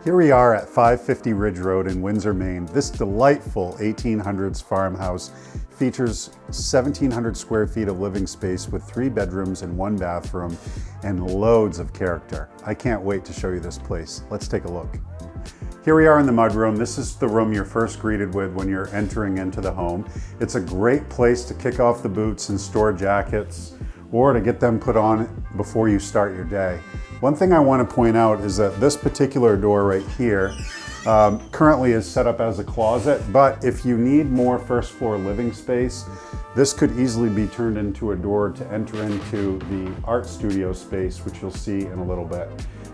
Here we are at 550 Ridge Road in Windsor, Maine. This delightful 1800s farmhouse features 1,700 square feet of living space with 3 bedrooms and 1 bathroom and loads of character. I can't wait to show you this place. Let's take a look. Here we are in the mudroom. This is the room you're first greeted with when you're entering into the home. It's a great place to kick off the boots and store jackets, or to get them put on before you start your day. One thing I want to point out is that this particular door right here currently is set up as a closet, but if you need more first floor living space, this could easily be turned into a door to enter into the art studio space, which you'll see in a little bit.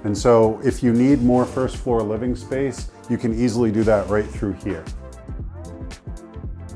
And so if you need more first floor living space, you can easily do that right through here.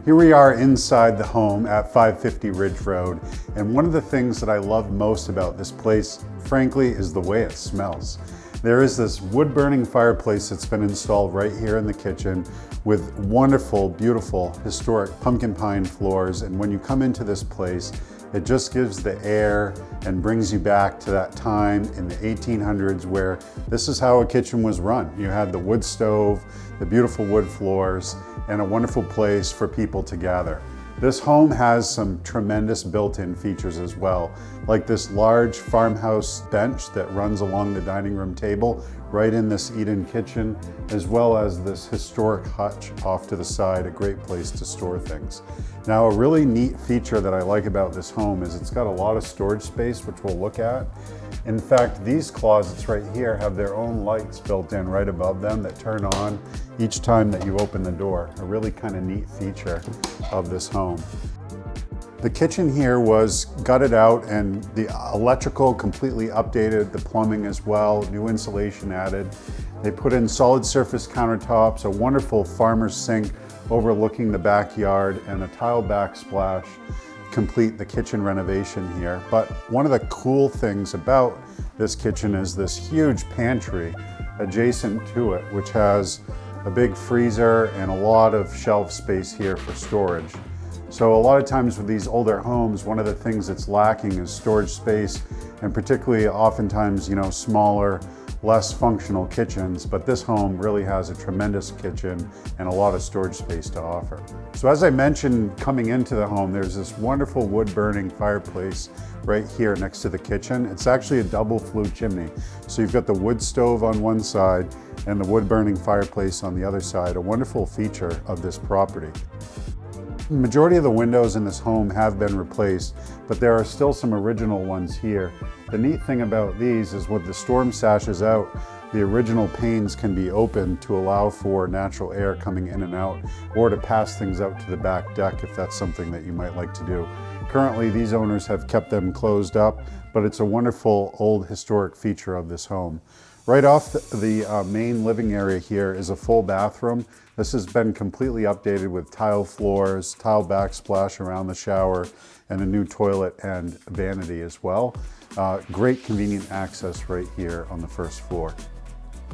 Here we are inside the home at 550 Ridge Road, and one of the things that I love most about this place, frankly, is the way it smells. There is this wood-burning fireplace that's been installed right here in the kitchen with wonderful, beautiful, historic pumpkin pine floors, and when you come into this place, it just gives the air and brings you back to that time in the 1800s where this is how a kitchen was run. You had the wood stove, the beautiful wood floors, and a wonderful place for people to gather. This home has some tremendous built-in features as well, like this large farmhouse bench that runs along the dining room table right in this eat-in kitchen, as well as this historic hutch off to the side, a great place to store things. Now, a really neat feature that I like about this home is it's got a lot of storage space, which we'll look at. In fact, these closets right here have their own lights built in right above them that turn on each time that you open the door. A really kind of neat feature of this home. The kitchen here was gutted out and the electrical completely updated, the plumbing as well, new insulation added. They put in solid surface countertops, a wonderful farmer's sink overlooking the backyard, and a tile backsplash complete the kitchen renovation here. But one of the cool things about this kitchen is this huge pantry adjacent to it, which has a big freezer and a lot of shelf space here for storage. So a lot of times with these older homes, one of the things that's lacking is storage space, and particularly oftentimes, smaller, less functional kitchens, but this home really has a tremendous kitchen and a lot of storage space to offer. So as I mentioned, coming into the home, there's this wonderful wood-burning fireplace right here next to the kitchen. It's actually a double flue chimney. So you've got the wood stove on one side and the wood-burning fireplace on the other side, a wonderful feature of this property. The majority of the windows in this home have been replaced, but there are still some original ones here. The neat thing about these is with the storm sashes out, the original panes can be opened to allow for natural air coming in and out, or to pass things out to the back deck if that's something that you might like to do. Currently, these owners have kept them closed up, but it's a wonderful old historic feature of this home. Right off the main living area here is a full bathroom. This has been completely updated with tile floors, tile backsplash around the shower, and a new toilet and vanity as well. Great convenient access right here on the first floor.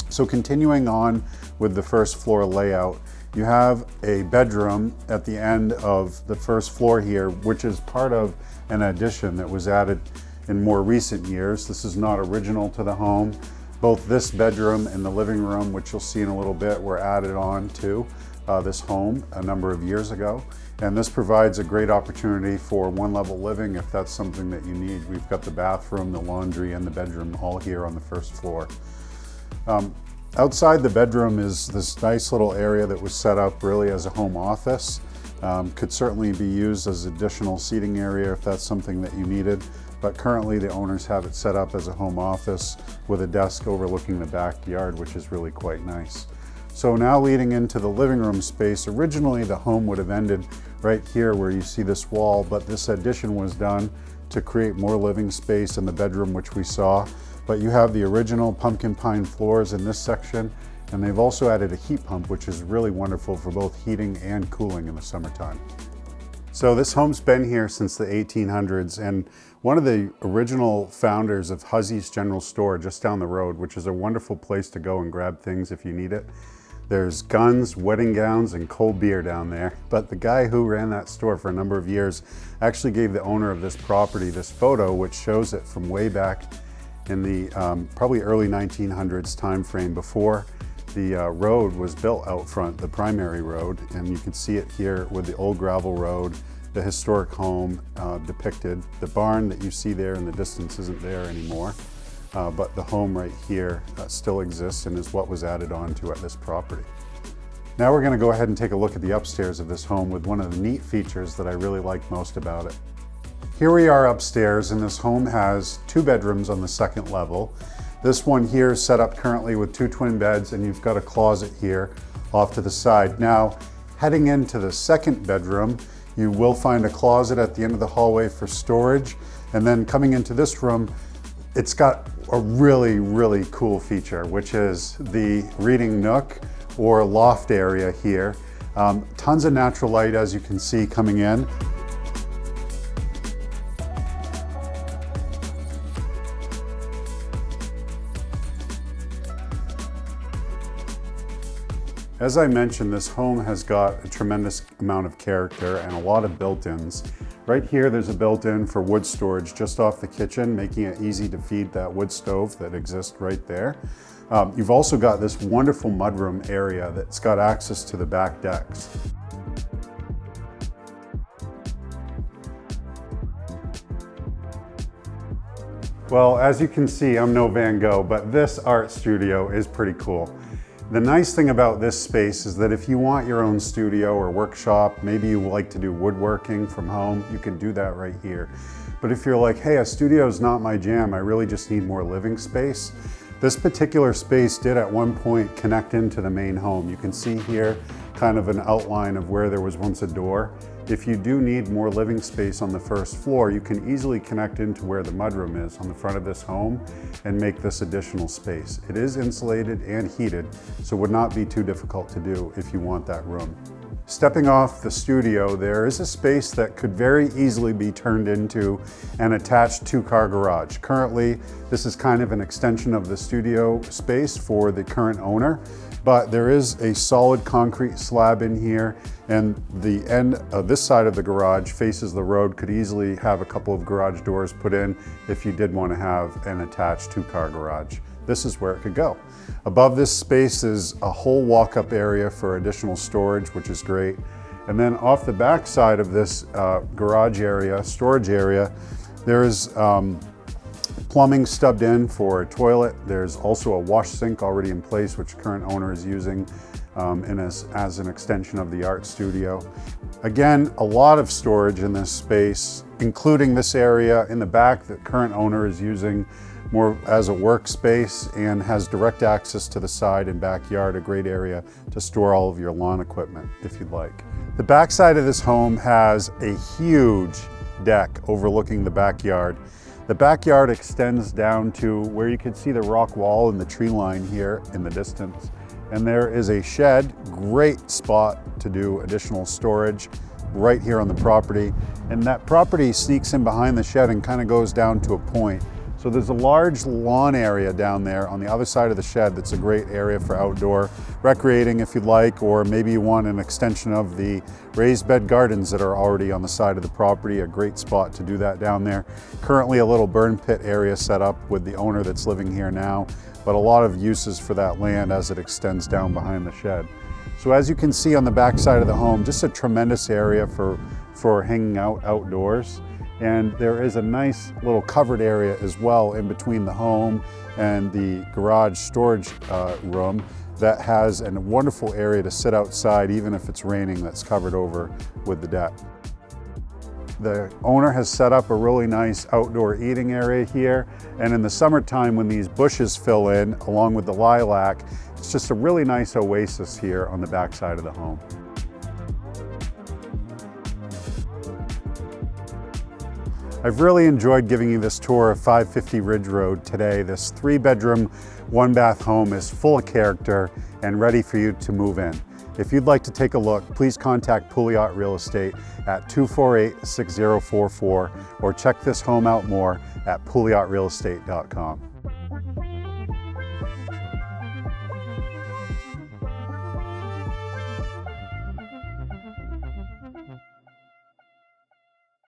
So continuing on with the first floor layout, you have a bedroom at the end of the first floor here, which is part of an addition that was added in more recent years. This is not original to the home. Both this bedroom and the living room, which you'll see in a little bit, were added on to this home a number of years ago. And this provides a great opportunity for one-level living if that's something that you need. We've got the bathroom, the laundry, and the bedroom all here on the first floor. Outside the bedroom is this nice little area that was set up really as a home office. Could certainly be used as additional seating area if that's something that you needed. But currently the owners have it set up as a home office with a desk overlooking the backyard, which is really quite nice. So now leading into the living room space, originally the home would have ended right here where you see this wall, but this addition was done to create more living space in the bedroom, which we saw. But you have the original pumpkin pine floors in this section, and they've also added a heat pump, which is really wonderful for both heating and cooling in the summertime. So this home's been here since the 1800s, and one of the original founders of Huzzy's General Store just down the road, which is a wonderful place to go and grab things if you need it. There's guns, wedding gowns, and cold beer down there. But the guy who ran that store for a number of years actually gave the owner of this property this photo, which shows it from way back in the probably early 1900s time frame before the road was built out front, the primary road, and you can see it here with the old gravel road, the historic home depicted. The barn that you see there in the distance isn't there anymore, but the home right here still exists and is what was added on to at this property. Now we're going to go ahead and take a look at the upstairs of this home with one of the neat features that I really like most about it. Here we are upstairs, and this home has 2 bedrooms on the 2nd level. This one here is set up currently with 2 twin beds, and you've got a closet here off to the side. Now, heading into the 2nd bedroom, you will find a closet at the end of the hallway for storage. And then coming into this room, it's got a really, really cool feature, which is the reading nook or loft area here. Tons of natural light, as you can see, coming in. As I mentioned, this home has got a tremendous amount of character and a lot of built-ins. Right here, there's a built-in for wood storage just off the kitchen, making it easy to feed that wood stove that exists right there. You've also got this wonderful mudroom area that's got access to the back decks. Well, as you can see, I'm no Van Gogh, but this art studio is pretty cool. The nice thing about this space is that if you want your own studio or workshop, maybe you like to do woodworking from home, you can do that right here. But if you're like, hey, a studio is not my jam, I really just need more living space, this particular space did at one point connect into the main home. You can see here kind of an outline of where there was once a door. If you do need more living space on the 1st floor, you can easily connect into where the mudroom is on the front of this home and make this additional space. It is insulated and heated, so it would not be too difficult to do if you want that room. Stepping off the studio, there is a space that could very easily be turned into an attached 2-car garage. Currently, this is kind of an extension of the studio space for the current owner, but there is a solid concrete slab in here, and the end of this side of the garage faces the road, could easily have a couple of garage doors put in if you did want to have an attached 2-car garage. This is where it could go. Above this space is a whole walk-up area for additional storage, which is great. And then off the back side of this garage area, storage area, there is plumbing stubbed in for a toilet. There's also a wash sink already in place, which the current owner is using as an extension of the art studio. Again, a lot of storage in this space, including this area in the back that current owner is using more as a workspace and has direct access to the side and backyard, a great area to store all of your lawn equipment if you'd like. The back side of this home has a huge deck overlooking the backyard. The backyard extends down to where you can see the rock wall and the tree line here in the distance. And there is a shed, great spot to do additional storage right here on the property. And that property sneaks in behind the shed and kind of goes down to a point. So there's a large lawn area down there on the other side of the shed that's a great area for outdoor recreating if you'd like, or maybe you want an extension of the raised bed gardens that are already on the side of the property, a great spot to do that down there. Currently a little burn pit area set up with the owner that's living here now, but a lot of uses for that land as it extends down behind the shed. So as you can see on the back side of the home, just a tremendous area for hanging out outdoors. And there is a nice little covered area as well in between the home and the garage storage room that has a wonderful area to sit outside even if it's raining, that's covered over with the deck. The owner has set up a really nice outdoor eating area here, and in the summertime when these bushes fill in along with the lilac, it's just a really nice oasis here on the back side of the home. I've really enjoyed giving you this tour of 550 Ridge Road today. This 3-bedroom, 1-bath home is full of character and ready for you to move in. If you'd like to take a look, please contact Pouliot Real Estate at 248-6044 or check this home out more at PouliotRealestate.com.